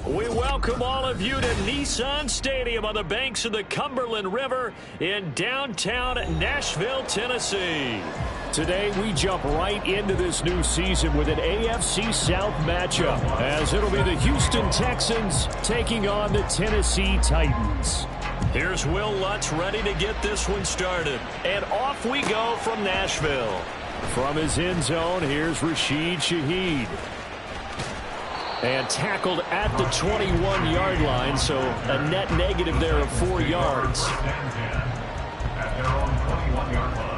We welcome all of you to Nissan Stadium on the banks of the Cumberland River in downtown Nashville, Tennessee. Today, we jump right into this new season with an AFC South matchup, as it'll be the Houston Texans taking on the Tennessee Titans. Here's Will Lutz ready to get this one started. And off we go from Nashville. From his end zone, here's Rashid Shaheed. And tackled at the 21-yard line, so a net negative there of 4 yards. At their own 21-yard line.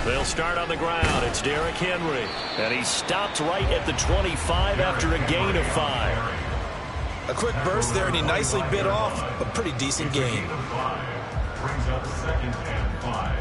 They'll start on the ground. It's Derrick Henry. And he stopped right at the 25 after a gain of 5. A quick burst there, and he nicely bit off a pretty decent gain. Brings up 2nd and 5.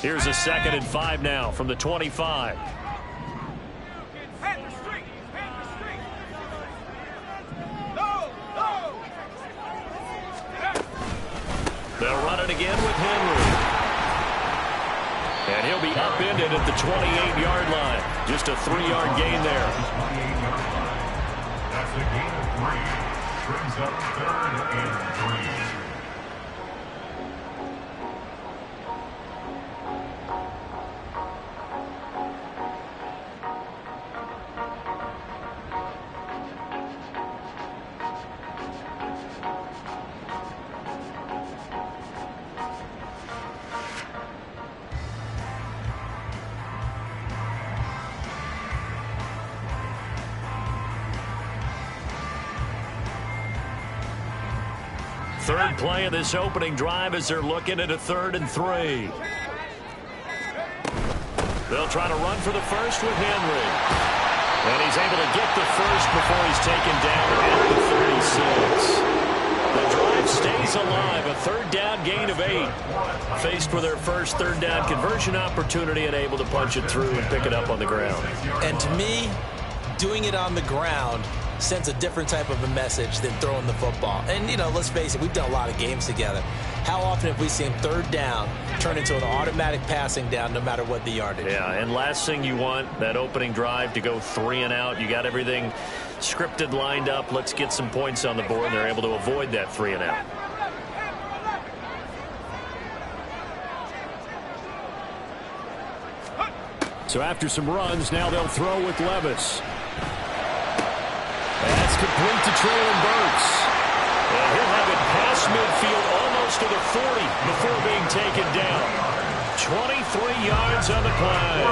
Here's a 2nd and 5 now from the 25. They'll run it again with Henry. And he'll be upended at the 28-yard line. Just a 3-yard gain there. That's a gain of 3. Brings up 3rd and 3. Third play of this opening drive as they're looking at a 3rd and 3. They'll try to run for the first with Henry. And he's able to get the first before he's taken down at the 36. The drive stays alive. A 3rd down gain of 8. Faced with their first 3rd down conversion opportunity and able to punch it through and pick it up on the ground. And to me, doing it on the ground sends a different type of a message than throwing the football. And, you know, let's face it, we've done a lot of games together. How often have we seen 3rd down turn into an automatic passing down no matter what the yardage? Yeah, and last thing you want, that opening drive to go 3 and out. You got everything scripted, lined up. Let's get some points on the board, and they're able to avoid that 3 and out. So after some runs, now they'll throw with Levis. That's complete to Traylon Burks. And he'll have it past midfield almost to the 40 before being taken down. 23 yards on the play.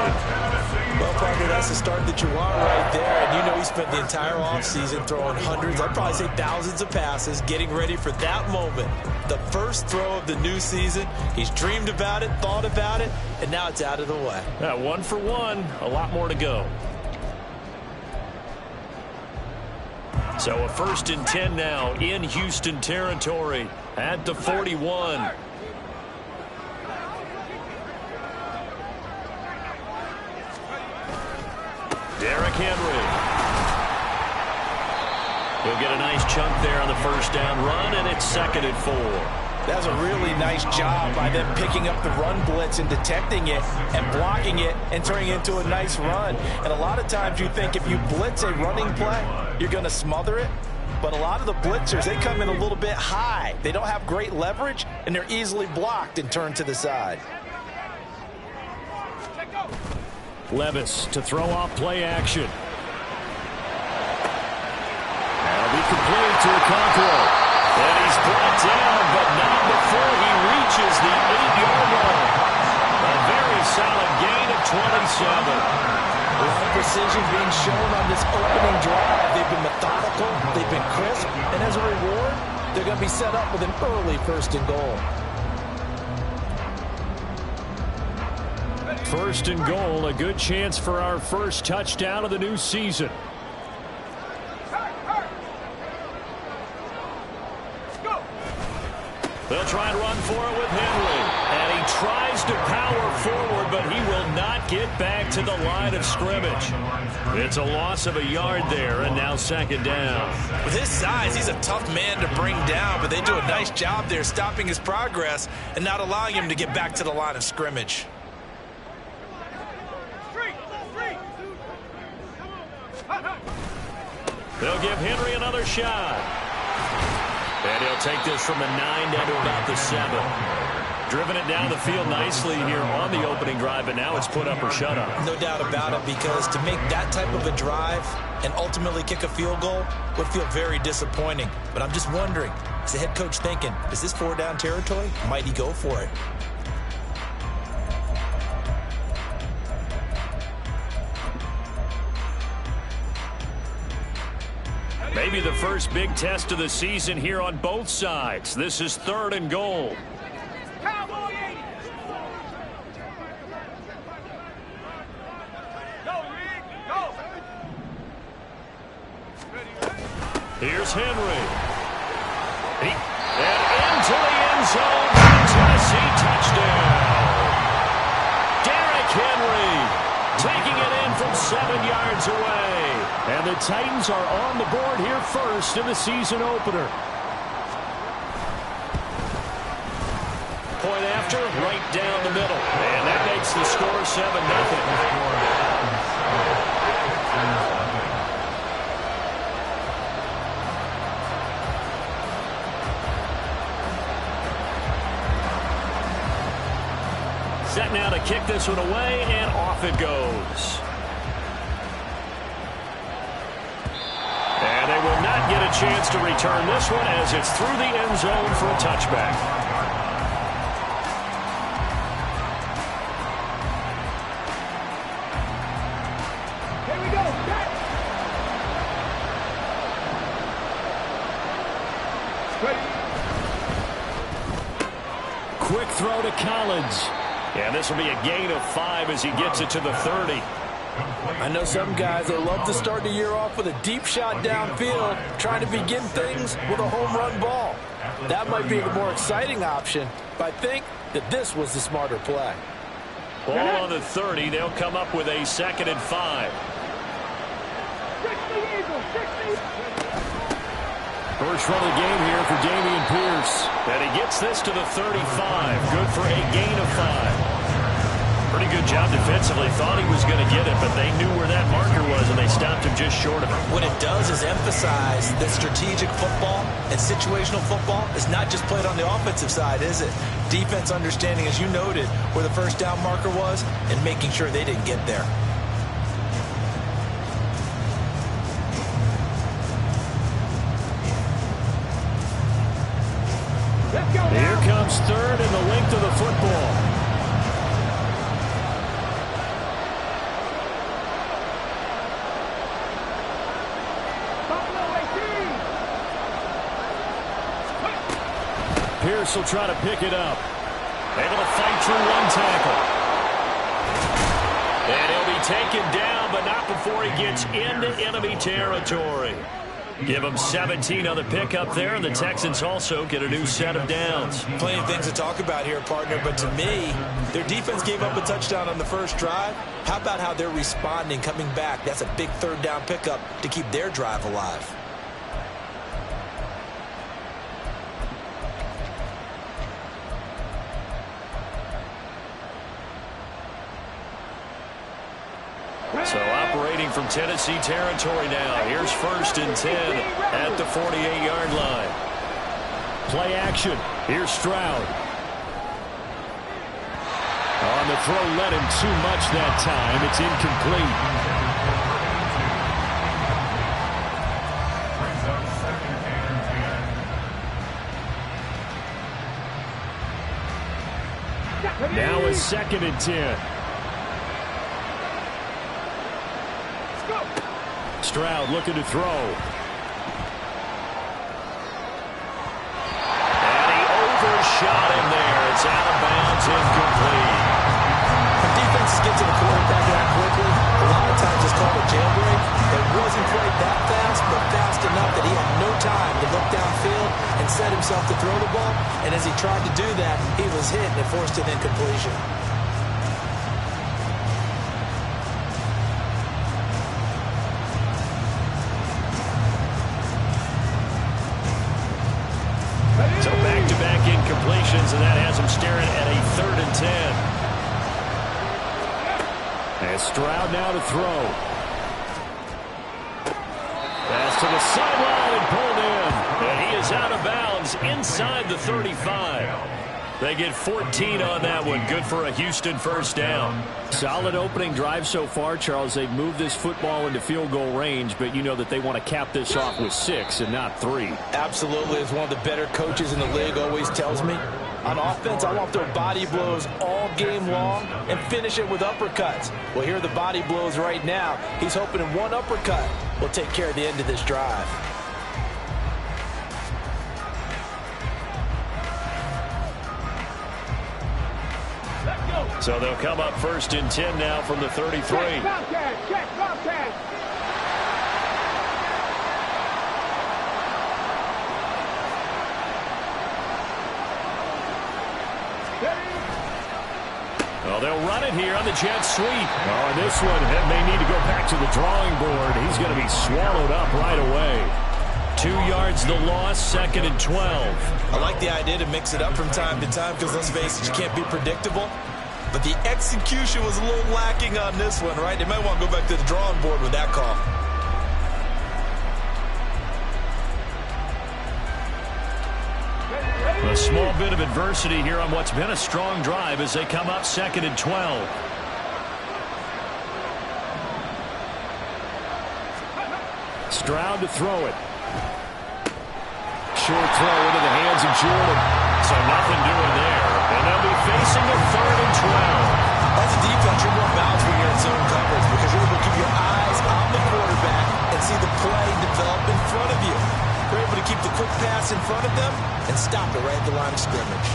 Well, partner, that's the start that you want right there. And you know he spent the entire offseason throwing hundreds, I'd probably say thousands of passes, getting ready for that moment. The first throw of the new season. He's dreamed about it, thought about it, and now it's out of the way. 1 for 1, a lot more to go. So a 1st and 10 now in Houston territory at the 41. Derrick Henry. He'll get a nice chunk there on the 1st down run, and it's 2nd and 4. That's a really nice job by them picking up the run blitz and detecting it and blocking it and turning it into a nice run. And a lot of times you think if you blitz a running play, you're going to smother it. But a lot of the blitzers, they come in a little bit high. They don't have great leverage, and they're easily blocked and turned to the side. Levis to throw off play action. That'll be complete to Okonkwo. And he's brought down, but not before he reaches the 8-yard line. A very solid gain of 27. A lot of precision being shown on this opening drive. They've been methodical, they've been crisp, and as a reward, they're going to be set up with an early 1st and goal. First and goal, a good chance for our first touchdown of the new season. They'll try and run for it with Henry. And he tries to power forward, but he will not get back to the line of scrimmage. It's a loss of a yard there, and now second down. With his size, he's a tough man to bring down, but they do a nice job there stopping his progress and not allowing him to get back to the line of scrimmage. They'll give Henry another shot. And he'll take this from the 9 down to about the 7. Driven it down the field nicely here on the opening drive, but now it's put up or shut up. No doubt about it, because to make that type of a drive and ultimately kick a field goal would feel very disappointing. But I'm just wondering, is the head coach thinking, is this 4-down territory? Might he go for it? Maybe the first big test of the season here on both sides. This is 3rd and goal. Here's Henry. And into the end zone for the Tennessee touchdown. Derrick Henry taking it in from 7 yards away. And the Titans are on the board here first in the season opener. Point after, right down the middle. And that makes the score 7-0. Set now to kick this one away, and off it goes. And they will not get a chance to return this one as it's through the end zone for a touchback. Here we go. Quick throw to Collins. And this will be a gain of 5 as he gets it to the 30. I know some guys that love to start the year off with a deep shot downfield, trying to begin things with a home run ball. That might be the more exciting option, but I think that this was the smarter play. Ball on the 30. They'll come up with a 2nd and 5. First run of the game here for Dameon Pierce. And he gets this to the 35. Good for a gain of 5. Pretty good job defensively. Thought he was going to get it, but they knew where that marker was, and they stopped him just short of it. What it does is emphasize that strategic football and situational football is not just played on the offensive side, is it? Defense understanding, as you noted, where the first down marker was and making sure they didn't get there. Here comes 3rd and the length of the football. Pierce will try to pick it up. Able to fight through one tackle. And he'll be taken down, but not before he gets into enemy territory. Give him 17 on the pickup there, and the Texans also get a new set of downs. Plenty of things to talk about here, partner, but to me, their defense gave up a touchdown on the first drive. How about how they're responding, coming back? That's a big 3rd down pickup to keep their drive alive. So operating from Tennessee territory now. Here's 1st and 10 at the 48-yard line. Play action. Here's Stroud. On the throw, led him too much that time. It's incomplete. Now a 2nd and 10. Stroud looking to throw. And he overshot him there. It's out of bounds, incomplete. The defense himself to throw the ball, and as he tried to do that, he was hit and it forced an incompletion. So back-to-back incompletions, and that has him staring at a 3rd and 10. And Stroud now to throw. Pass to the sideline and pulled in. And he is out of bounds inside the 35. They get 14 on that one. Good for a Houston first down. Solid opening drive so far, Charles. They've moved this football into field goal range, but you know that they want to cap this off with 6 and not 3. Absolutely. As one of the better coaches in the league always tells me, on offense, I want their body blows all game long and finish it with uppercuts. Well, here are the body blows right now. He's hoping in one uppercut will take care of the end of this drive. So they'll come up 1st and 10 now from the 33. Check, Bobcat. Well, they'll run it here on the jet sweep. Oh, and this one may need to go back to the drawing board. He's going to be swallowed up right away. 2 yards the loss, 2nd and 12. I like the idea to mix it up from time to time because, let's face it, you can't be predictable. But the execution was a little lacking on this one, right? They might want to go back to the drawing board with that call. A small bit of adversity here on what's been a strong drive as they come up 2nd and 12. Stroud to throw it. Short throw into the hands of Jordan. So nothing doing there. And they'll be facing a 3rd and 12. As a defense, you're more balanced when you're in zone coverage because you're able to keep your eyes on the quarterback and see the play develop in front of you. You're able to keep the quick pass in front of them and stop it right at the line of scrimmage.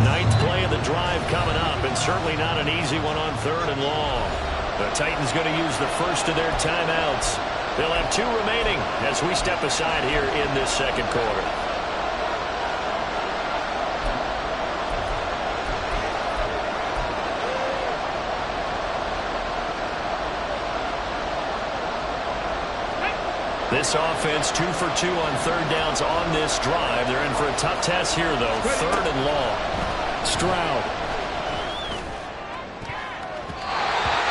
Ninth play of the drive coming up, and certainly not an easy one on 3rd and long. The Titans going to use the first of their timeouts. They'll have 2 remaining as we step aside here in this 2nd quarter. This offense 2 for 2 on 3rd downs on this drive. They're in for a tough test here, though. 3rd and long. Stroud.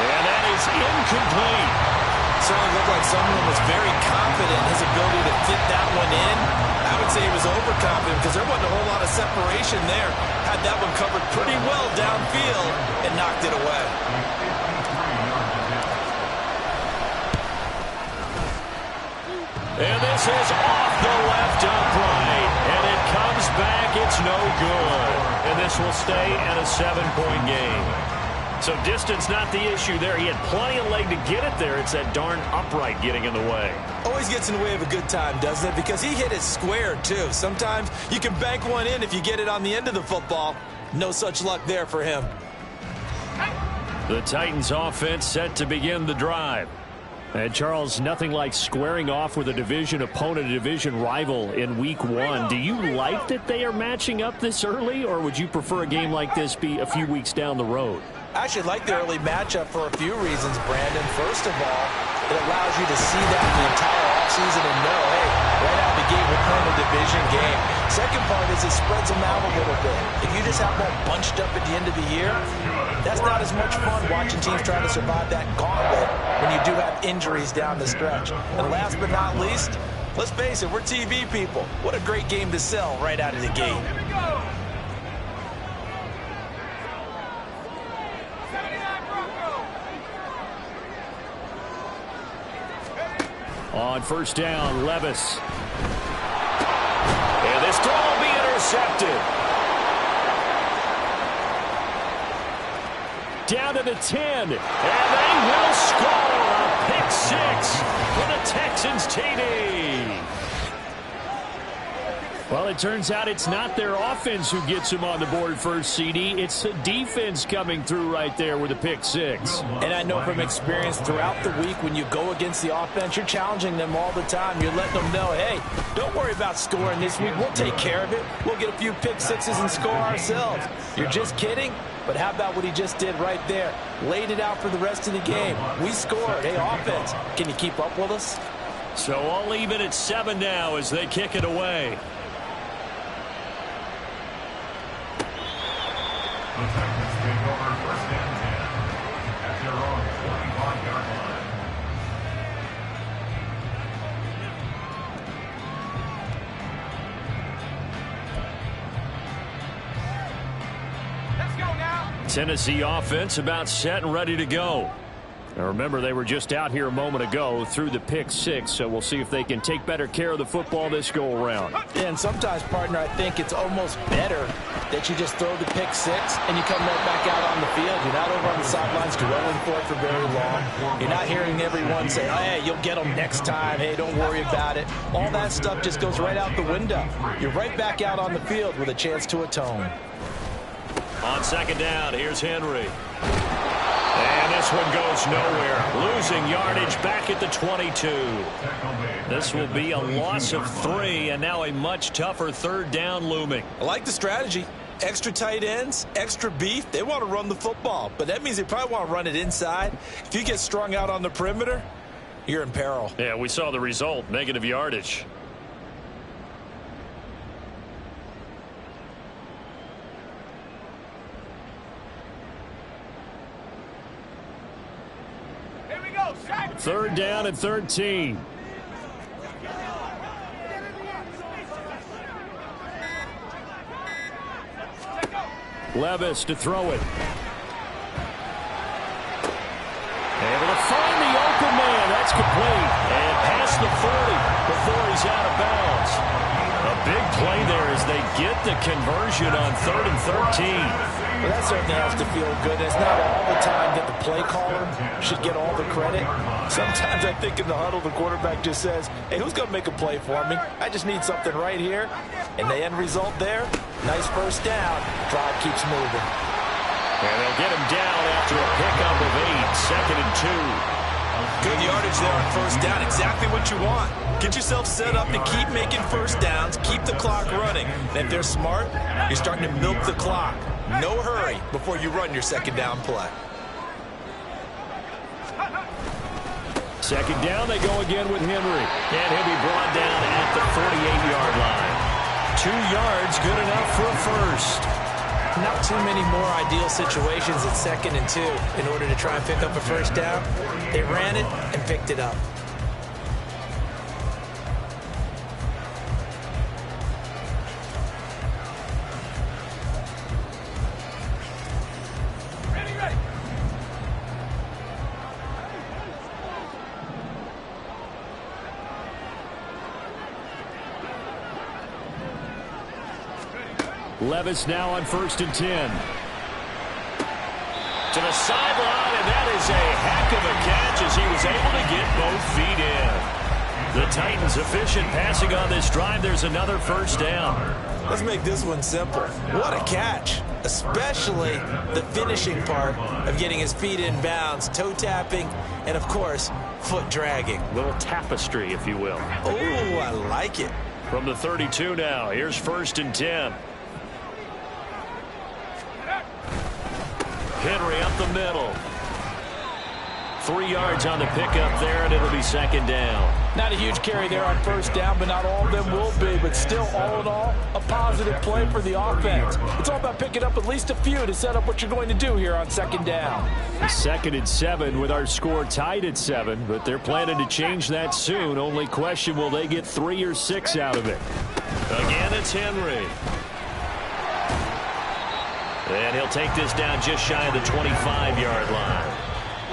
And that is incomplete. Certainly looked like someone was very confident in his ability to fit that one in. I would say he was overconfident because there wasn't a whole lot of separation there. Had that one covered pretty well downfield and knocked it away. And this is off the left upright. And it comes back. It's no good. And this will stay at a 7-point game. So distance not the issue there. He had plenty of leg to get it there. It's that darn upright getting in the way. Always gets in the way of a good time, doesn't it? Because he hit it square, too. Sometimes you can bank one in if you get it on the end of the football. No such luck there for him. The Titans offense set to begin the drive. And Charles, nothing like squaring off with a division opponent, a division rival in week 1. Do you like that they are matching up this early, or would you prefer a game like this be a few weeks down the road? I actually like the early matchup for a few reasons, Brandon. First of all, it allows you to see that the entire offseason and know, hey, right out of the gate, we're playing a division game. Second part is it spreads them out a little bit. If you just have them all bunched up at the end of the year, that's not as much fun watching teams trying to survive that gauntlet when you do have injuries down the stretch. And last but not least, let's face it, we're TV people. What a great game to sell right out of the gate. On 1st down, Levis. And this throw will be intercepted. Down to the 10. And they will score a pick 6 for the Texans TD. Well, it turns out it's not their offense who gets them on the board first, CD. It's the defense coming through right there with a pick six. And I know from experience throughout the week, when you go against the offense, you're challenging them all the time. You're letting them know, hey, don't worry about scoring this week. We'll take care of it. We'll get a few pick sixes and score ourselves. You're just kidding? But how about what he just did right there? Laid it out for the rest of the game. We scored. Hey, offense, can you keep up with us? So all even at 7 now as they kick it away. The Titans take over first and 10 at their own 45-yard line. Let's go now. Tennessee offense about set and ready to go. Now remember, they were just out here a moment ago through the pick six, so we'll see if they can take better care of the football this go around. Yeah, and sometimes, partner, I think it's almost better that you just throw the pick six and you come right back out on the field. You're not over on the sidelines dwelling for it for very long. You're not hearing everyone say, oh, hey, you'll get them next time. Hey, don't worry about it. All that stuff just goes right out the window. You're right back out on the field with a chance to atone. On second down, here's Henry. And this one goes nowhere. Losing yardage back at the 22. This will be a loss of 3, and now a much tougher third down looming. I like the strategy. Extra tight ends, extra beef. They want to run the football, but that means they probably want to run it inside. If you get strung out on the perimeter, you're in peril. Yeah, we saw the result, negative yardage. Third down and 13. Levis to throw it. Able to find the open man. That's complete. And past the 40 before he's out of bounds. A big play there as they get the conversion on 3rd and 13. Well, that certainly has to feel good. It's not all the time that the play caller should get all the credit. Sometimes I think in the huddle, the quarterback just says, hey, who's going to make a play for me? I just need something right here. And the end result there, nice first down. Drive keeps moving. And they'll get him down after a pickup of 8, 2nd and 2. Good yardage there on first down. Exactly what you want. Get yourself set up to keep making first downs, keep the clock running. And if they're smart, you're starting to milk the clock. No hurry before you run your second down play. Second down, they go again with Henry. And he'll be brought down at the 48-yard line. 2 yards, good enough for a first. Not too many more ideal situations at 2nd and 2 in order to try and pick up a first down. They ran it and picked it up. Levis now on 1st and 10. To the sideline, and that is a heck of a catch as he was able to get both feet in. The Titans efficient passing on this drive. There's another first down. Let's make this one simple. What a catch, especially the finishing part of getting his feet in bounds, toe tapping, and, of course, foot dragging. Little tapestry, if you will. Oh, I like it. From the 32 now, here's 1st and 10. Henry up the middle. 3 yards on the pickup there, and it'll be 2nd down. Not a huge carry there on first down, but not all of them will be. But still, all in all, a positive play for the offense. It's all about picking up at least a few to set up what you're going to do here on 2nd down. 2nd and 7 with our score tied at 7, but they're planning to change that soon. Only question, will they get 3 or 6 out of it? Again, it's Henry. And he'll take this down just shy of the 25-yard line.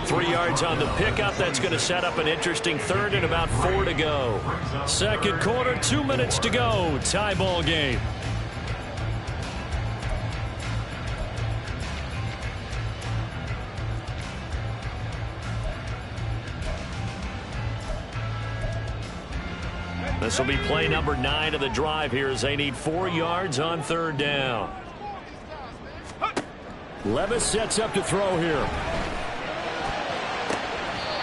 3 yards on the pickup. That's going to set up an interesting 3rd and about 4 to go. Second quarter, 2 minutes to go. Tie ball game. The This will be play number 9 of the drive here as they need 4 yards on third down. Levis sets up to throw here.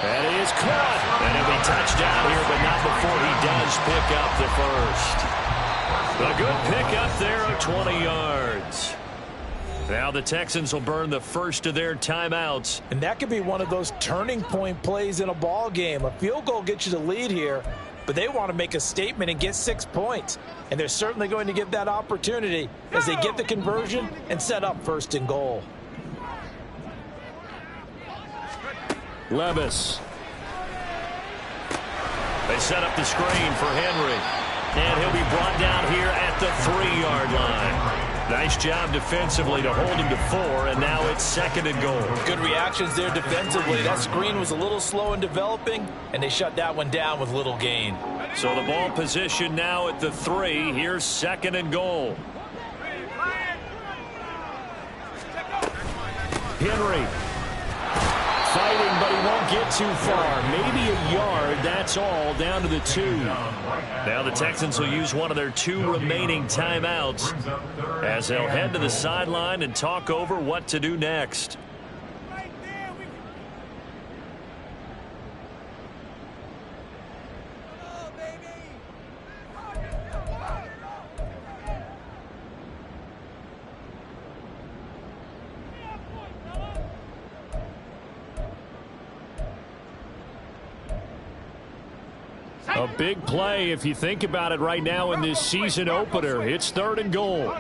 And he is caught. And he'll be touchdown here, but not before he does pick up the first. A good pickup there of 20 yards. Now the Texans will burn the first of their timeouts. And that could be one of those turning point plays in a ball game. A field goal gets you the lead here, but they want to make a statement and get 6 points. And they're certainly going to give that opportunity as they get the conversion and set up first and goal. Levis. They set up the screen for Henry. And he'll be brought down here at the 3-yard line. Nice job defensively to hold him to 4, and now it's 2nd and goal. Good reactions there defensively. That screen was a little slow in developing, and they shut that one down with little gain. So the ball position now at the 3. Here's 2nd and goal. Henry. Fighting, but he won't get too far. Maybe a yard, that's all, down to the 2. Now the Texans will use one of their 2 remaining timeouts as they'll head to the sideline and talk over what to do next. A big play if you think about it right now in this season opener. It's 3rd and goal.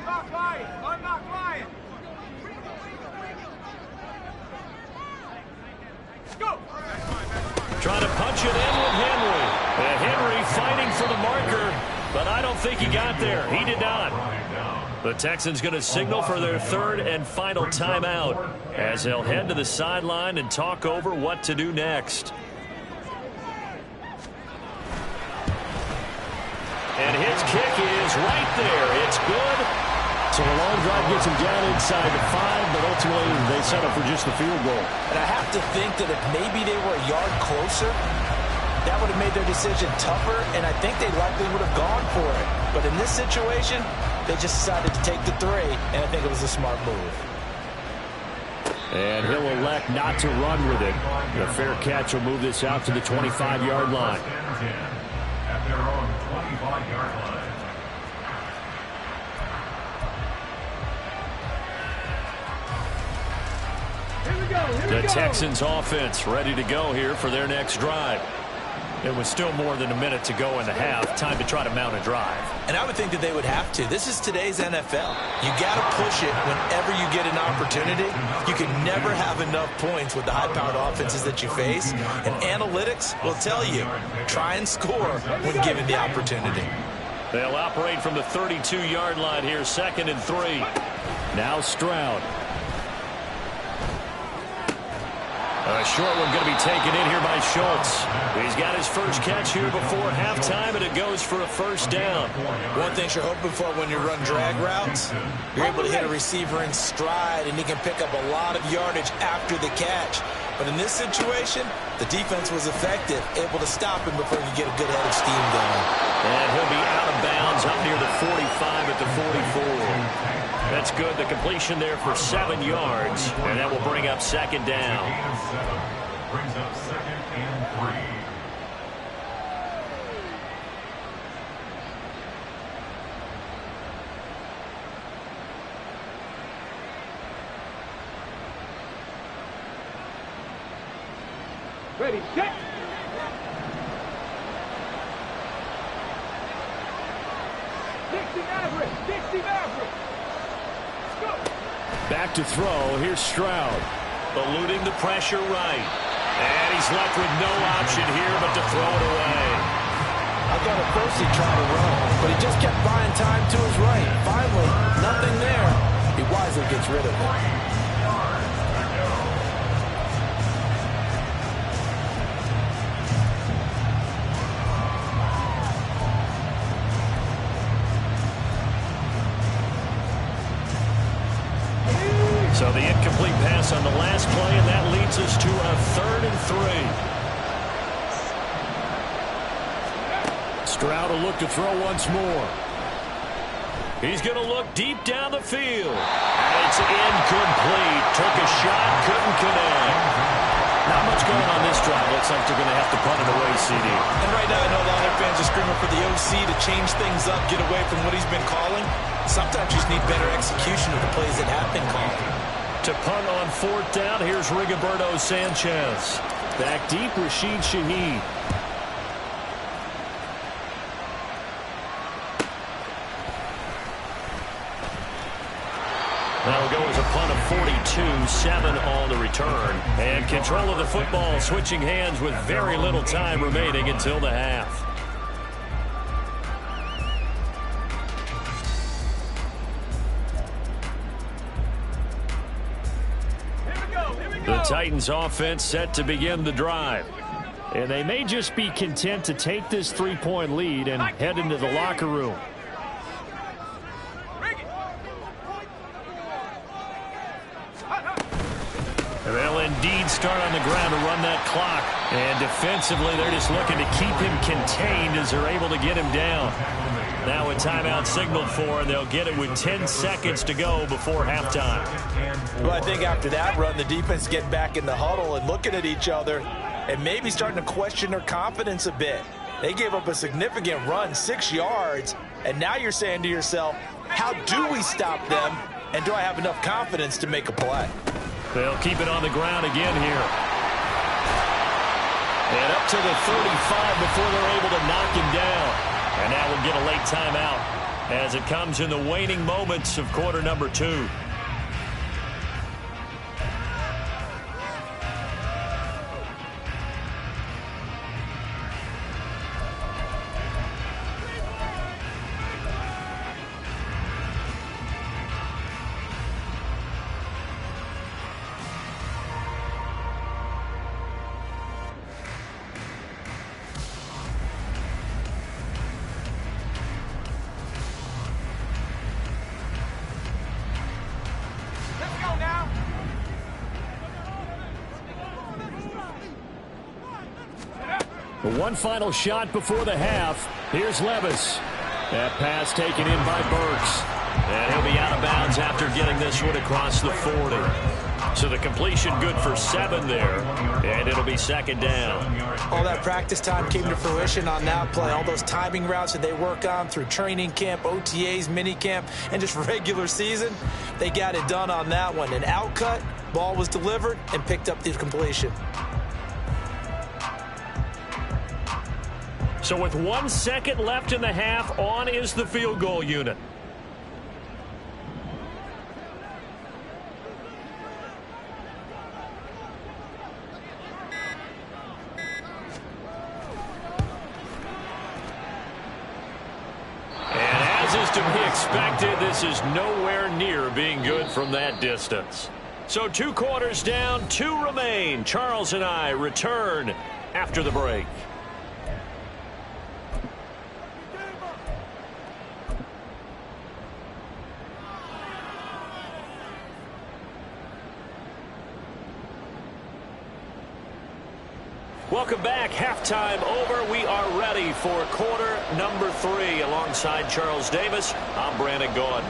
Trying to punch it in with Henry. Henry fighting for the marker, but I don't think he got there. He did not. The Texans going to signal for their 3rd and final timeout as they'll head to the sideline and talk over what to do next. And his kick is right there. It's good. So the long drive gets him down inside the 5, but ultimately they settle for just the field goal. And I have to think that if maybe they were a yard closer, that would have made their decision tougher, and I think they likely would have gone for it. But in this situation, they just decided to take the 3, and I think it was a smart move. And he'll elect not to run with it. The fair catch will move this out to the 25-yard line. At their own 25-yard line. The Texans offense ready to go here for their next drive. It was still more than a minute to go in the half. Time to try to mount a drive. And I would think that they would have to. This is today's NFL. You got to push it whenever you get an opportunity. You can never have enough points with the high-powered offenses that you face. And analytics will tell you, try and score when given the opportunity. They'll operate from the 32-yard line here, 2nd and 3. Now Stroud. A short one going to be taken in here by Schultz. He's got his first catch here before halftime, and it goes for a first down. One thing you're hoping for when you run drag routes, you're able to hit a receiver in stride, and he can pick up a lot of yardage after the catch. But in this situation, the defense was effective, able to stop him before you get a good head of steam going. And he'll be out of bounds up near the 45 at the 44. That's good. The completion there for 7 yards, and that will bring up 2nd down. Brings up 2nd and 3. Ready, set. Dixie Maverick, Dixie Maverick. Go. Back to throw. Here's Stroud. Eluding the pressure right. And he's left with no option here but to throw it away. I thought at first he tried to run, but he just kept buying time to his right. Finally, nothing there. He wisely gets rid of it. So the incomplete pass on the last play, and that leads us to a 3rd and 3. Stroud will look to throw once more. He's going to look deep down the field. And it's incomplete. Took a shot, couldn't connect. Not much going on this drive. Looks like they're going to have to punt it away, CD. And right now, I know a lot of their fans are screaming for the OC to change things up, get away from what he's been calling. Sometimes you just need better execution of the plays that have been called. To punt on 4th down, here's Rigoberto Sanchez. Back deep, Rashid Shaheed. That'll go as a punt of 42, 7 on the return. And control of the football switching hands with very little time remaining until the half. The Titans offense set to begin the drive. And they may just be content to take this 3-point lead and head into the locker room. They'll indeed start on the ground to run that clock. And defensively, they're just looking to keep him contained as they're able to get him down. Now a timeout signaled for, and they'll get it with 10 seconds to go before halftime. Well, I think after that run, the defense getting back in the huddle and looking at each other and maybe starting to question their confidence a bit. They gave up a significant run, 6 yards, and now you're saying to yourself, how do we stop them, and do I have enough confidence to make a play? They'll keep it on the ground again here. And up to the 35 before they're able to knock him down. And now we'll get a late timeout as it comes in the waning moments of quarter number 2. One final shot before the half. Here's Levis. That pass taken in by Burks. And he'll be out of bounds after getting this one across the 40. So the completion good for 7 there. And it'll be 2nd down. All that practice time came to fruition on that play. All those timing routes that they work on through training camp, OTAs, mini camp, and just regular season, they got it done on that one. An outcut, ball was delivered, and picked up the completion. So with 1 second left in the half, on is the field goal unit. And as is to be expected, this is nowhere near being good from that distance. So 2 quarters down, 2 remain. Charles and I return after the break. Welcome back. Halftime over. We are ready for quarter number 3. Alongside Charles Davis, I'm Brandon Gordon.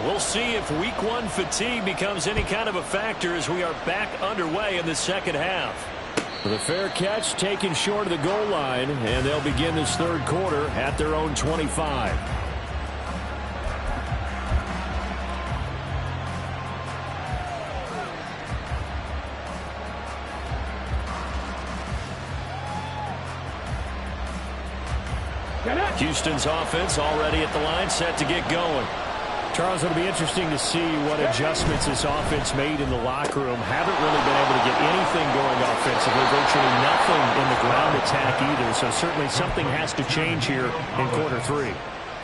We'll see if week 1 fatigue becomes any kind of a factor as we are back underway in the second half. The fair catch taken short of the goal line, and they'll begin this 3rd quarter at their own 25. Houston's offense already at the line, set to get going. Charles, it'll be interesting to see what adjustments this offense made in the locker room. Haven't really been able to get anything going offensively, virtually nothing in the ground attack either. So certainly something has to change here in quarter 3.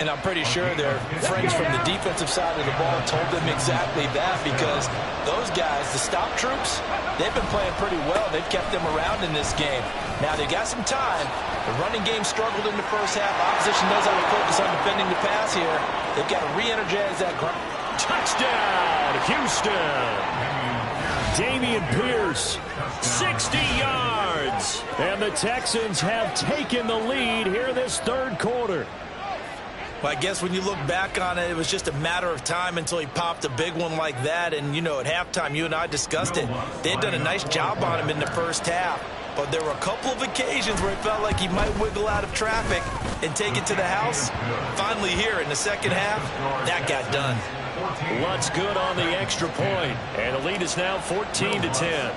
And I'm pretty sure their friends from the defensive side of the ball told them exactly that, because those guys, the stop troops, they've been playing pretty well. They've kept them around in this game. Now they got some time. The running game struggled in the first half. Opposition knows how to focus on defending the pass here. They've got to re-energize that ground. Touchdown, Houston. Dameon Pierce, 60 yards. And the Texans have taken the lead here this third quarter. Well, I guess when you look back on it, it was just a matter of time until he popped a big one like that. And, you know, at halftime, you and I discussed it. They had done a nice job on him in the first half. But there were a couple of occasions where it felt like he might wiggle out of traffic and take it to the house. Finally here in the second half, that got done. Lutz good on the extra point. And the lead is now 14-10.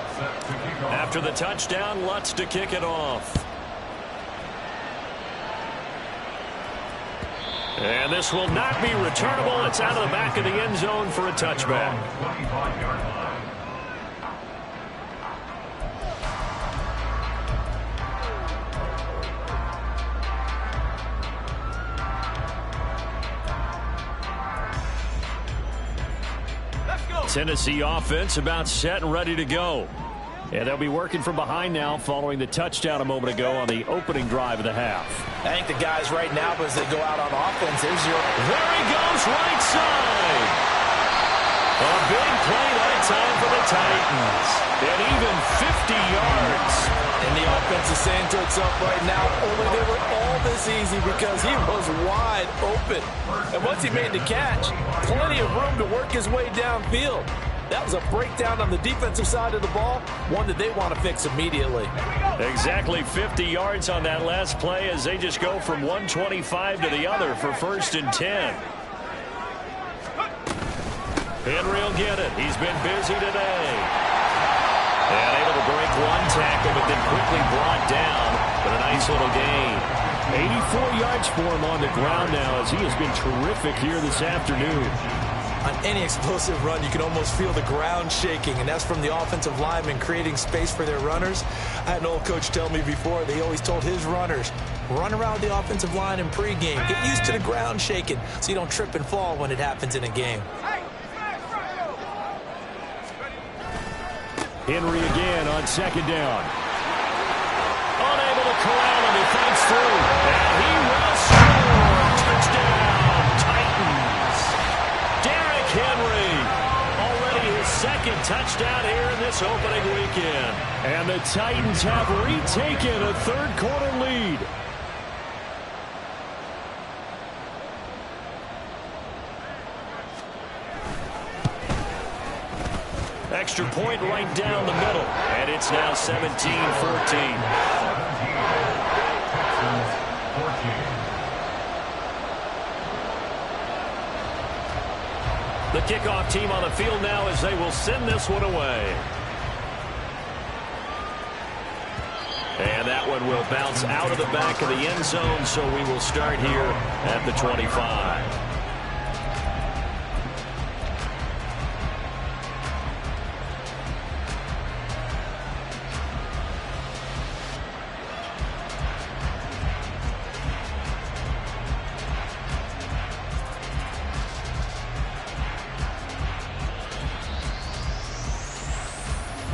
After the touchdown, Lutz to kick it off. And this will not be returnable. It's out of the back of the end zone for a touchback. Tennessee offense about set and ready to go. And they'll be working from behind now following the touchdown a moment ago on the opening drive of the half. I think the guys right now, as they go out on offense, there he goes, right side. A big play that time for the Titans. And even 50 yards. And the offense is saying to itself right now, only they were all this easy because he was wide open. And once he made the catch, plenty of room to work his way downfield. That was a breakdown on the defensive side of the ball, one that they want to fix immediately. Exactly 50 yards on that last play as they just go from 125 to the other for 1st and 10. Henry will get it. He's been busy today. And able to break one tackle, but then quickly brought down with a nice little gain. 84 yards for him on the ground now as he has been terrific here this afternoon. On any explosive run, you can almost feel the ground shaking, and that's from the offensive linemen creating space for their runners. I had an old coach tell me before, they always told his runners, run around the offensive line in pregame. Get used to the ground shaking so you don't trip and fall when it happens in a game. Henry again on 2nd down. Unable to corral him, he fights through. And he will score. Touchdown, Titans. Henry, already his 2nd touchdown here in this opening weekend. And the Titans have retaken a third quarter lead. Extra point right down the middle. And it's now 17-14. The kickoff team on the field now as they will send this one away. And that one will bounce out of the back of the end zone, so we will start here at the 25.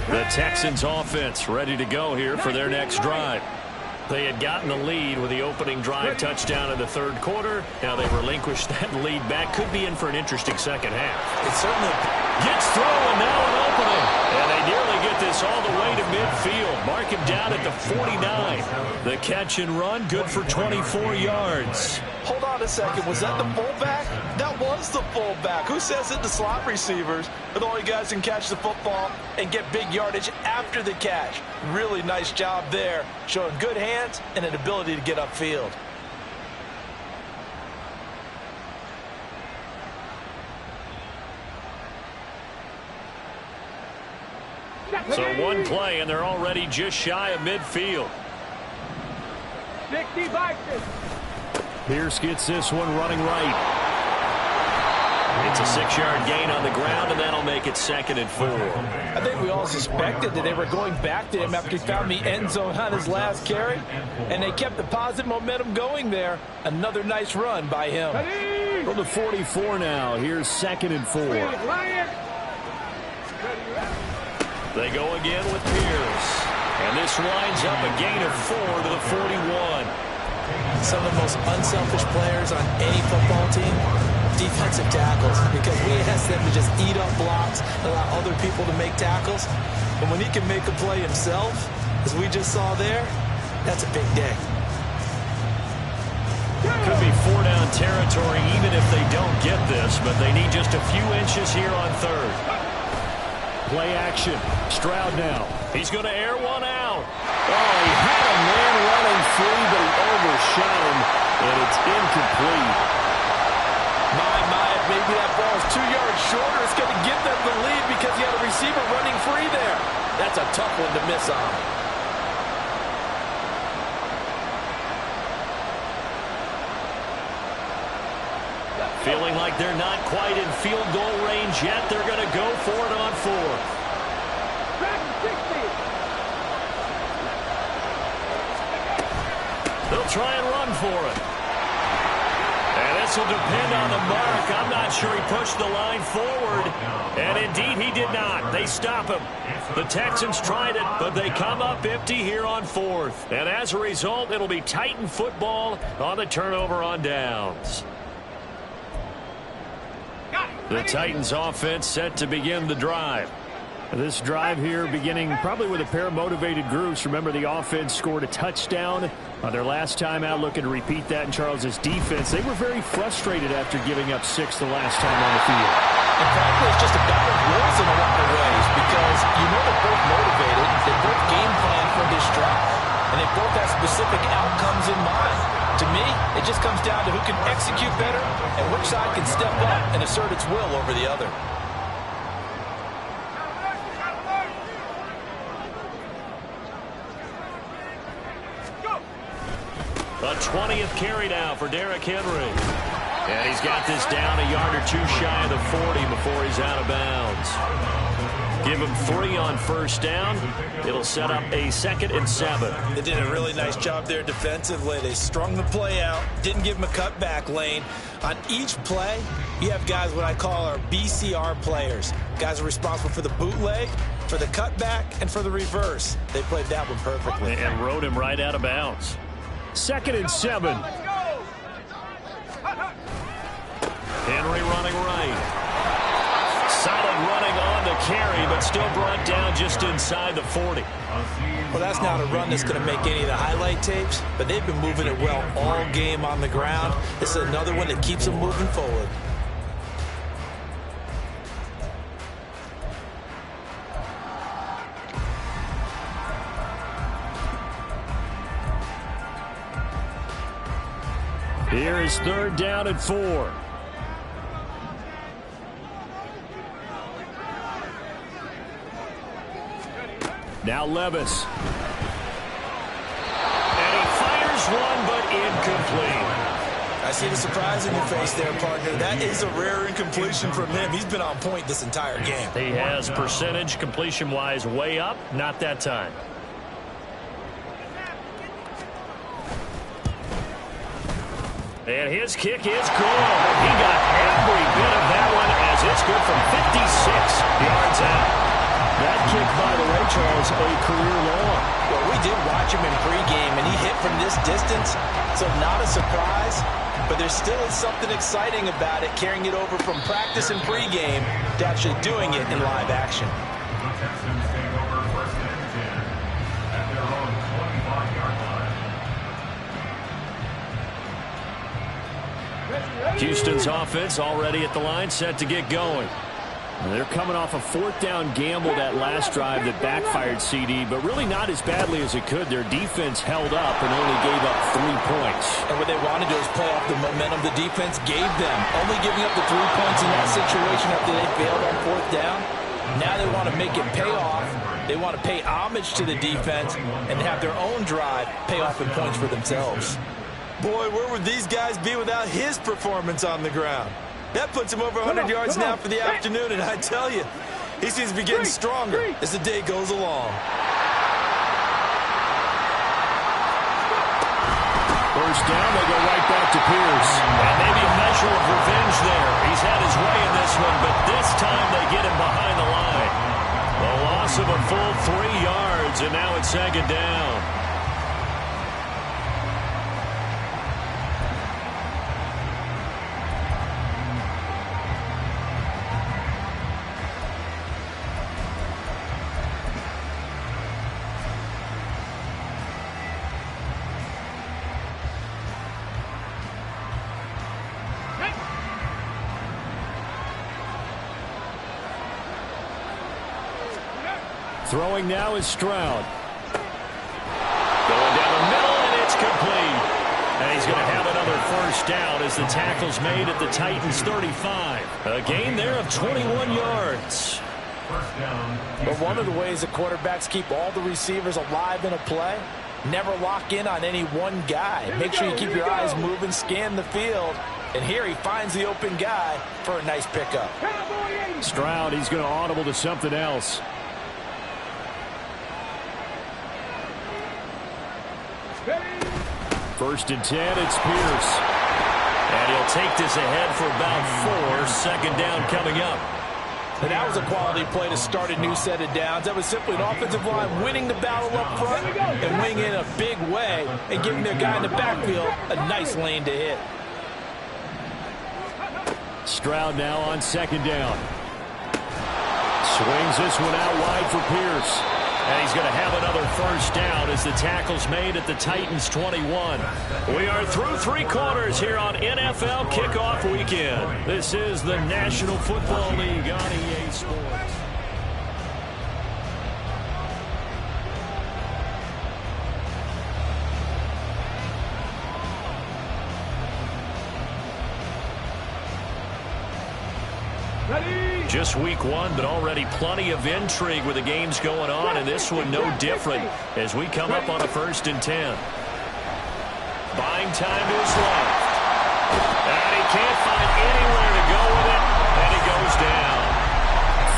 The Texans offense ready to go here for their next drive. They had gotten the lead with the opening drive touchdown in the third quarter. Now they relinquished that lead back. Could be in for an interesting second half. It certainly gets through, and now an opening. And they nearly get this all the way to midfield. Mark him down at the 49. The catch and run, good for 24 yards. Hold on a second. Was that the fullback? That was the fullback. Who says that the slot receivers are the only guys who can catch the football and get big yardage after the catch? Really nice job there, showing good hands and an ability to get upfield. So one play, and they're already just shy of midfield. Pierce gets this one running right. It's a 6-yard gain on the ground, and that'll make it 2nd and 4. I think we all suspected that they were going back to him after he found the end zone on his last carry, and they kept the positive momentum going there. Another nice run by him. From the 44 now, here's 2nd and 4. They go again with Pierce. And this winds up a gain of 4 to the 41. Some of the most unselfish players on any football team defensive tackles, because we ask them to just eat up blocks, allow other people to make tackles. And when he can make a play himself, as we just saw there, that's a big day. Could be 4-down territory even if they don't get this, but they need just a few inches here on third. Play action. Stroud now. He's going to air one out. Oh, he had a man running free, but he overshot him, and it's incomplete. Maybe that ball is 2 yards shorter. It's going to give them the lead because he had a receiver running free there. That's a tough one to miss on. Feeling like they're not quite in field goal range yet. They're going to go for it on fourth. They'll try and run for it. And this will depend on the mark. I'm not sure he pushed the line forward. And indeed, he did not. They stop him. The Texans tried it, but they come up empty here on fourth. And as a result, it'll be Titan football on the turnover on downs. The Titans offense set to begin the drive. This drive here beginning probably with a pair of motivated groups. Remember, the offense scored a touchdown on their last time out, looking to repeat that in Charles' defense. They were very frustrated after giving up 6 the last time on the field. And frankly, it's just a battle of wills in a lot of ways because you know they're both motivated. They both game plan for this drive, and they both have specific outcomes in mind. To me, it just comes down to who can execute better and which side can step up and assert its will over the other. A 20th carry now for Derrick Henry. And he's got this down a yard or two shy of the 40 before he's out of bounds. Give him 3 on first down. It'll set up a 2nd and 7. They did a really nice job there defensively. They strung the play out, didn't give him a cutback lane. On each play, you have guys what I call our BCR players. Guys are responsible for the bootleg, for the cutback, and for the reverse. They played that one perfectly. And rode him right out of bounds. 2nd and 7. Henry running right. Solid running on the carry, but still brought down just inside the 40. Well, that's not a run that's going to make any of the highlight tapes, but they've been moving it well all game on the ground. This is another one that keeps them moving forward. Here is 3rd down and 4. Now Levis. And he fires one, but incomplete. I see the surprise in your face there, partner. That is a rare incompletion from him. He's been on point this entire game. He has percentage completion-wise way up. Not that time. And his kick is good. He got every bit of that one as it's good from 56 yards out. That kick, by the way, Charles, a career long. Well, we did watch him in pregame, and he hit from this distance, so not a surprise. But there still is something exciting about it, carrying it over from practice and pregame to actually doing it in live action. The Texans take over 1st and 10 at their own 25-yard line. Houston's offense already at the line, set to get going. They're coming off a 4th down gamble that last drive that backfired CD, but really not as badly as it could. Their defense held up and only gave up 3 points. And what they wanted to do is play off the momentum the defense gave them. Only giving up the 3 points in that situation after they failed on 4th down. Now they want to make it pay off. They want to pay homage to the defense and have their own drive pay off in points for themselves. Boy, where would these guys be without his performance on the ground? That puts him over 100 yards now for the afternoon, and I tell you, he seems to be getting stronger as the day goes along. 1st down, they go right back to Pierce. And maybe a measure of revenge there. He's had his way in this one, but this time they get him behind the line. A loss of a full 3 yards, and now it's 2nd down. Throwing now is Stroud. Going down the middle, and it's complete. And he's going to have another first down as the tackle's made at the Titans' 35. A gain there of 21 yards. But one of the ways that quarterbacks keep all the receivers alive in a play, never lock in on any one guy. Make sure you keep your eyes moving, scan the field. And here he finds the open guy for a nice pickup. Stroud, he's going to audible to something else. First and 10, it's Pierce. And he'll take this ahead for about 4. Second down coming up. And that was a quality play to start a new set of downs. That was simply an offensive line winning the battle up front and winning in a big way and giving their guy in the backfield a nice lane to hit. Stroud now on second down. Swings this one out wide for Pierce. And he's going to have another first down as the tackle's made at the Titans' 21. We are through 3 quarters here on NFL Kickoff Weekend. This is the National Football League on EA Sports. Just week 1, but already plenty of intrigue with the games going on, and this one no different as we come up on a first and 10. Buying time to his left. And he can't find anywhere to go with it, and he goes down.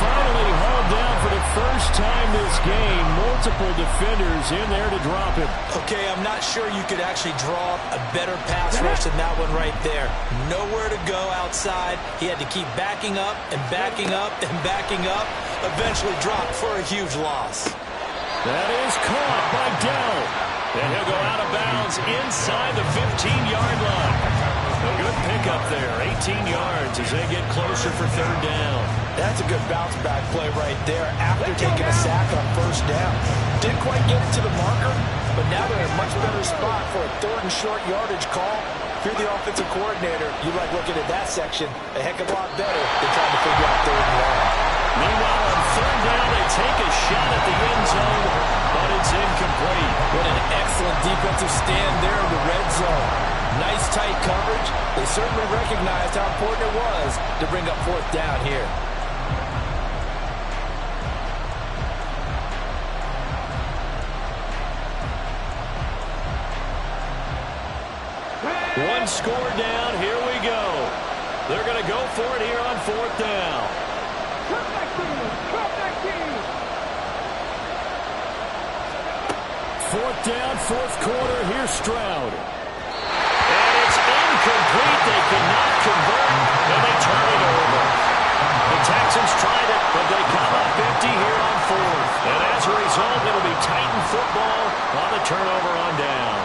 Finally hauled down for the first time this game. Multiple defenders in there to drop him. Okay, I'm not sure you could actually draw up a better pass rush than that one right there. Nowhere to go outside. He had to keep backing up and backing up and backing up. Eventually dropped for a huge loss. That is caught by Dell. And he'll go out of bounds inside the 15-yard line. A good pickup there, 18 yards as they get closer for third down. That's a good bounce-back play right there after taking a sack on first down. Didn't quite get it to the marker, but now they're in a much better spot for a third and short yardage call. If you're the offensive coordinator, you like looking at that section a heck of a lot better than trying to figure out third and long. Meanwhile, on third down, they take a shot at the end zone, but it's incomplete. What an excellent defensive stand there in the red zone. Nice tight coverage. They certainly recognized how important it was to bring up fourth down here. One score down, here we go. They're going to go for it here on fourth down. Fourth down, fourth quarter, here's Stroud. And it's incomplete, they cannot convert, and they turn it over. The Texans tried it, but they come up 50 here on fourth. And as a result, it'll be Titan football on the turnover on downs.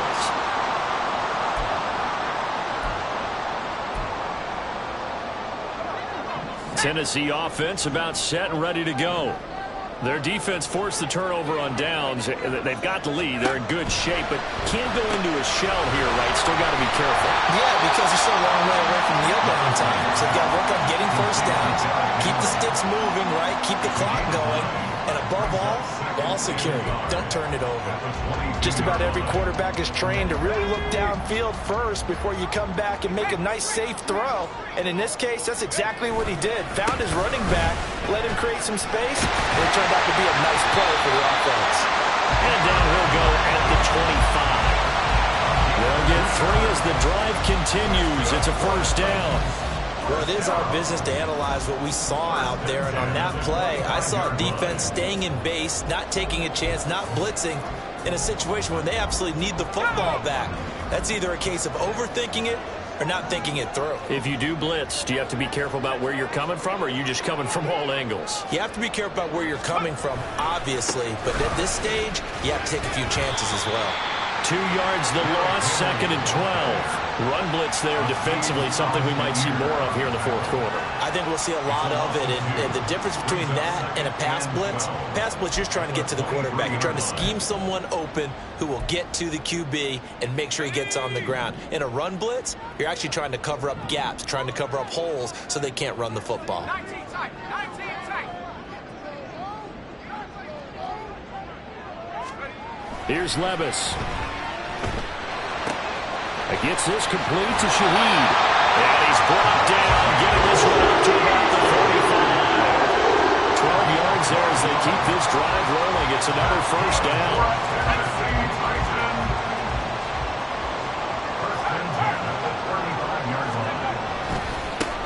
Tennessee offense about set and ready to go. Their defense forced the turnover on downs. They've got the lead. They're in good shape, but can't go into a shell here, right? Still got to be careful. Yeah, because they're still a long way away from kneel down time. So they've got to work on getting first downs, keep the sticks moving, right? Keep the clock going. And above all, ball security. Don't turn it over. Just about every quarterback is trained to really look downfield first before you come back and make a nice, safe throw. And in this case, that's exactly what he did. Found his running back, let him create some space, and it turned out to be a nice play for the offense. And down he'll go at the 25. They'll get 3 as the drive continues. It's a first down. Well, it is our business to analyze what we saw out there, and on that play, I saw defense staying in base, not taking a chance, not blitzing, in a situation where they absolutely need the football back. That's either a case of overthinking it or not thinking it through. If you do blitz, do you have to be careful about where you're coming from, or are you just coming from all angles? You have to be careful about where you're coming from, obviously, but at this stage, you have to take a few chances as well. 2 yards the loss, second and 12. Run blitz there defensively, something we might see more of here in the fourth quarter. I think we'll see a lot of it, and the difference between that and a pass blitz, you're just trying to get to the quarterback. You're trying to scheme someone open who will get to the QB and make sure he gets on the ground. In a run blitz, you're actually trying to cover up gaps, trying to cover up holes so they can't run the football. 19 tight, 19 tight. Here's Levis. Gets this complete to Shaheed. And he's brought down, getting this one up to about the 45. 12 yards there as they keep this drive rolling. It's another first down.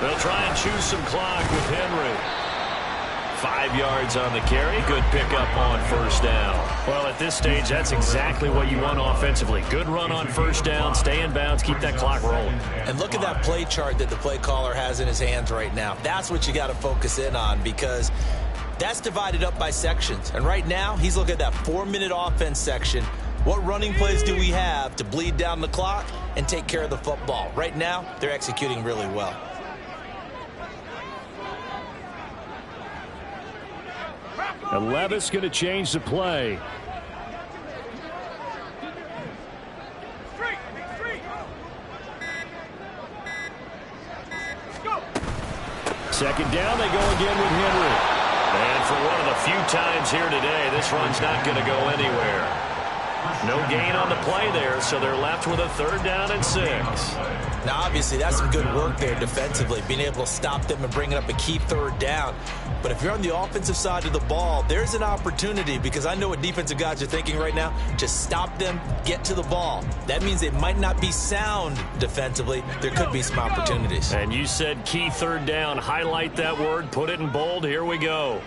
They'll try and choose some clock with Henry. 5 yards on the carry. Good pickup on first down. Well, at this stage, that's exactly what you want offensively. Good run on first down, stay in bounds, keep that clock rolling. And look at that play chart that the play caller has in his hands right now. That's what you got to focus in on, because that's divided up by sections. And right now, he's looking at that 4-minute offense section. What running plays do we have to bleed down the clock and take care of the football? Right now, they're executing really well. And Levis going to change the play. Second down, they go again with Henry. And for one of the few times here today, this run's not going to go anywhere. No gain on the play there, so they're left with a 3rd down and 6. Now, obviously, that's some good work there defensively, being able to stop them and bringing up a key 3rd down. But if you're on the offensive side of the ball, there's an opportunity, because I know what defensive guys are thinking right now. Just stop them, get to the ball. That means they might not be sound defensively. There could be some opportunities. And you said key 3rd down. Highlight that word, put it in bold. Here we go.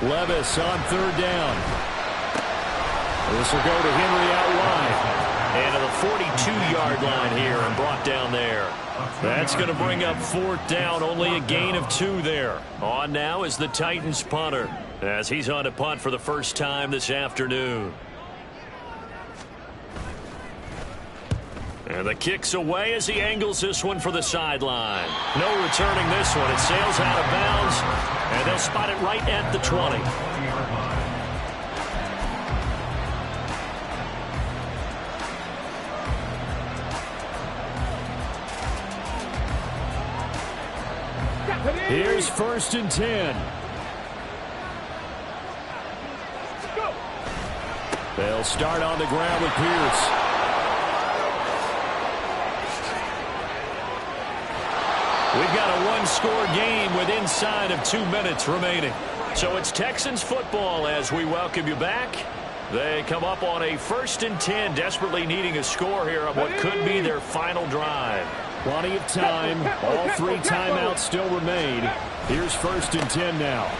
Levis on 3rd down. This will go to Henry out wide. And to the 42-yard line here and brought down there. That's going to bring up 4th down. Only a gain of 2 there. On now is the Titans punter, as he's on to punt for the first time this afternoon. And the kick's away as he angles this one for the sideline. No returning this one. It sails out of bounds, and they'll spot it right at the 20. Here's 1st and 10. They'll start on the ground with Pierce. We've got a one-score game with inside of 2 minutes remaining. So it's Texans football as we welcome you back. They come up on a 1st and 10, desperately needing a score here on what could be their final drive. Plenty of time. All 3 timeouts still remain. Here's 1st and 10 now.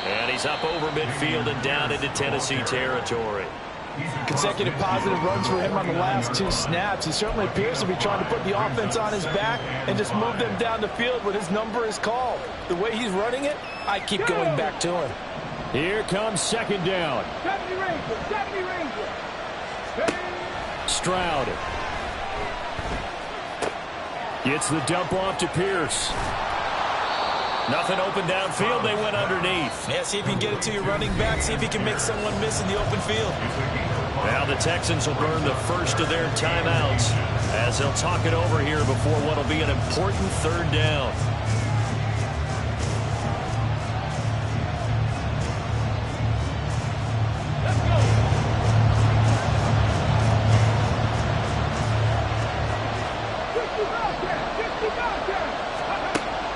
And he's up over midfield and down into Tennessee territory. Consecutive positive runs for him on the last 2 snaps. He certainly appears to be trying to put the offense on his back and just move them down the field when his number is called. The way he's running it, I keep going back to him. Here comes 2nd down. Stroud gets the dump off to Pierce. Nothing open downfield. They went underneath. Yeah, see if you can get it to your running back. See if you can make someone miss in the open field. Now the Texans will burn the first of their timeouts as they'll talk it over here before what will be an important 3rd down.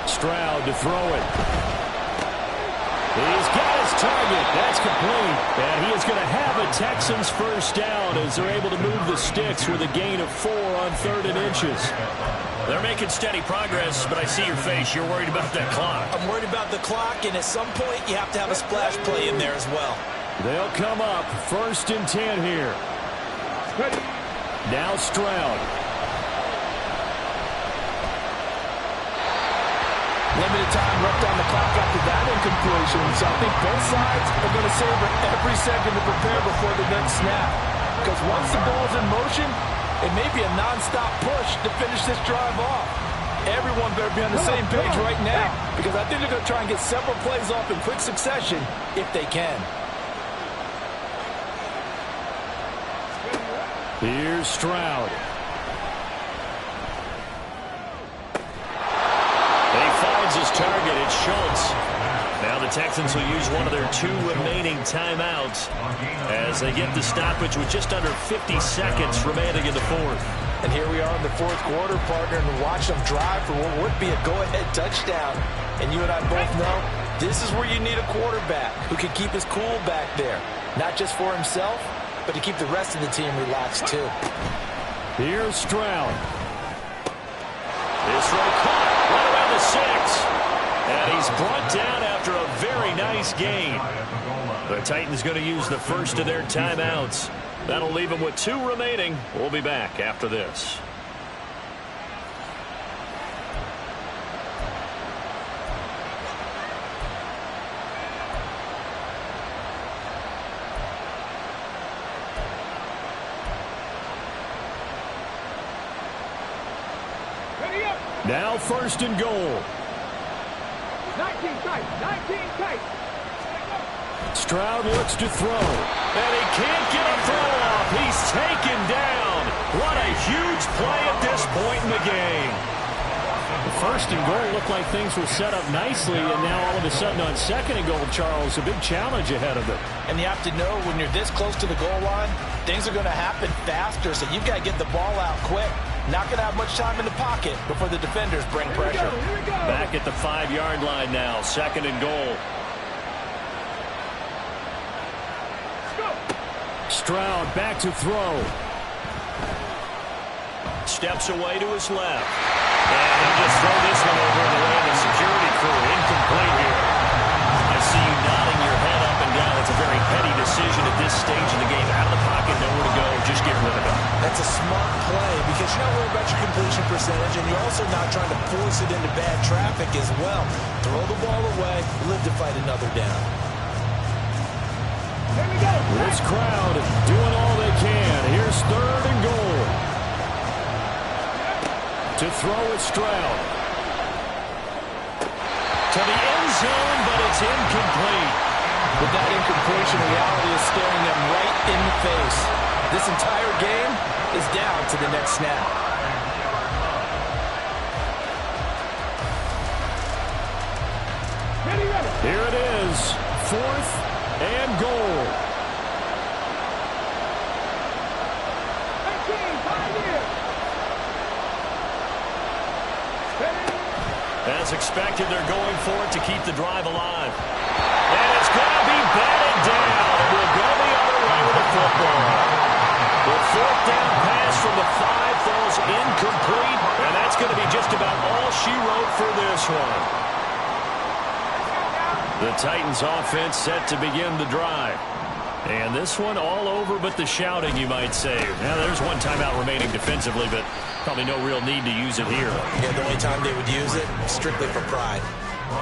Stroud to throw it. He's got his target. That's complete. And he is going to have a Texans 1st down as they're able to move the sticks with a gain of 4 on 3rd and inches. They're making steady progress, but I see your face. You're worried about that clock. I'm worried about the clock, and at some point you have to have a splash play in there as well. They'll come up 1st and 10 here. Now Stroud. Limited time left on the clock after that incompletion, so I think both sides are going to savor every second to prepare before the next snap. Because once the ball's in motion, it may be a non-stop push to finish this drive off. Everyone better be on the same page right now, because I think they're going to try and get several plays off in quick succession if they can. Here's Stroud. His target, it's Schultz. Now the Texans will use one of their 2 remaining timeouts as they get the stoppage with just under 50 seconds remaining in the fourth. And here we are in the fourth quarter, partner, and watch them drive for what would be a go-ahead touchdown. And you and I both know this is where you need a quarterback who can keep his cool back there. Not just for himself, but to keep the rest of the team relaxed too. Here's Stroud. This throw caught right around the 6. And he's brought down after a very nice gain. The Titans going to use the first of their timeouts. That'll leave them with 2 remaining. We'll be back after this. Ready up. Now first and goal. 19 tight. 19 tight. Stroud looks to throw. And he can't get a throw off. He's taken down. What a huge play at this point in the game. The first and goal looked like things were set up nicely, and now all of a sudden on second and goal, Charles, a big challenge ahead of it. And you have to know when you're this close to the goal line, things are going to happen faster, so you've got to get the ball out quick. Not going to have much time in the pocket before the defenders bring pressure. Here we go. Back at the 5-yard line now, second and goal. Stroud back to throw. Steps away to his left. And he'll just throw this one over in the way of the security crew. Incomplete here. I see you nodding your head up and down. It's a very petty decision at this stage of the game. Out of the pocket, nowhere to go. Just get rid of it. That's a smart play because you're not worried about your completion percentage, and you're also not trying to force it into bad traffic as well. Throw the ball away, live to fight another down. Here we go. This crowd doing all they can. Here's third and goal. To throw it, Stroud. To the end zone, but it's incomplete. With that incompletion, reality is staring them right in the face. This entire game is down to the next snap. Ready, ready. Here it is. Fourth and goal. 19, time here. As expected, they're going for it to keep the drive alive. And it's going to be batted down. It will go the other way with the football. The fourth down pass from the 5 falls incomplete, and that's going to be just about all she wrote for this one. The Titans offense set to begin the drive. And this one all over but the shouting, you might say. Now, there's one timeout remaining defensively, but probably no real need to use it here. Yeah, the only time they would use it, strictly for pride.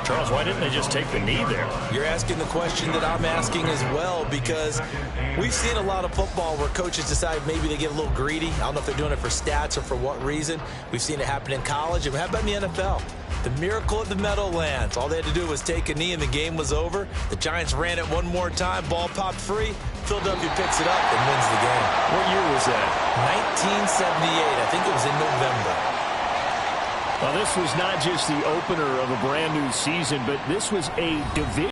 Charles, why didn't they just take the knee there? You're asking the question that I'm asking as well, because we've seen a lot of football where coaches decide maybe they get a little greedy. I don't know if they're doing it for stats or for what reason. We've seen it happen in college, and how about in the NFL? The miracle of the Meadowlands. All they had to do was take a knee and the game was over. The Giants ran it one more time. Ball popped free. Philadelphia picks it up and wins the game. What year was that? 1978. I think it was in November. Well, this was not just the opener of a brand new season, but this was a division.